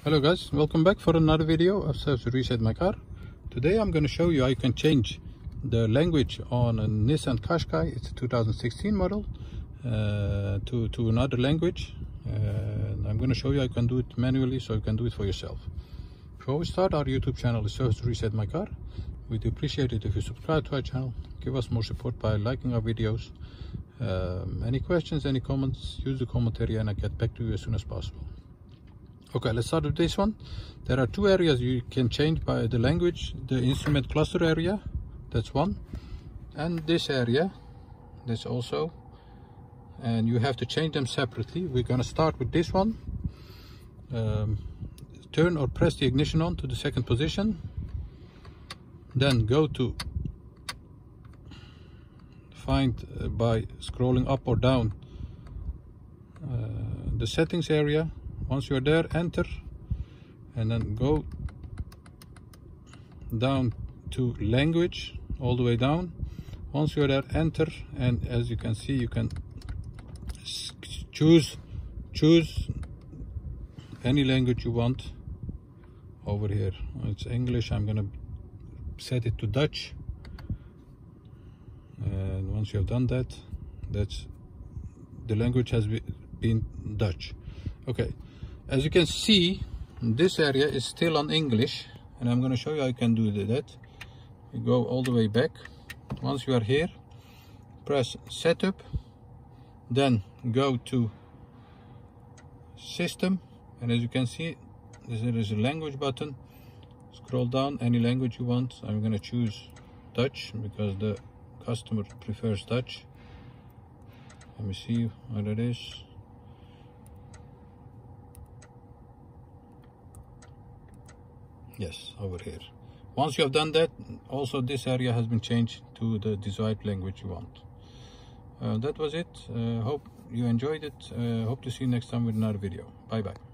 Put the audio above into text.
Hello guys, welcome back for another video of How to Reset My Car. Today I'm going to show you how you can change the language on a Nissan Qashqai. It's a 2016 model to another language. I'm going to show you how you can do it manually, so you can do it for yourself. Before we start, our YouTube channel is How to Reset My Car. We'd appreciate it if you subscribe to our channel. Give us more support by liking our videos. Any questions, any comments, use the comment area and I'll get back to you as soon as possible. Okay, let's start with this one. There are two areas you can change by the language. The instrument cluster area, that's one. And this area, that's also. And you have to change them separately. We're going to start with this one. Turn or press the ignition on to the second position. Then go to find by scrolling up or down the settings area. Once you are there, enter and then go down to language all the way down. Once you are there, enter, and as you can see, you can choose any language you want over here. It's English. I'm gonna set it to Dutch, and once you have done that, that's the language has been Dutch. Okay. As you can see, this area is still on English, and I'm going to show you how you can do that. You go all the way back. Once you are here, press Setup, then go to System, and as you can see, there is a language button. Scroll down, any language you want. I'm going to choose Dutch because the customer prefers Dutch. Let me see what it is. Yes, over here. Once you have done that, also this area has been changed to the desired language you want. That was it. Hope you enjoyed it. Hope to see you next time with another video. Bye bye.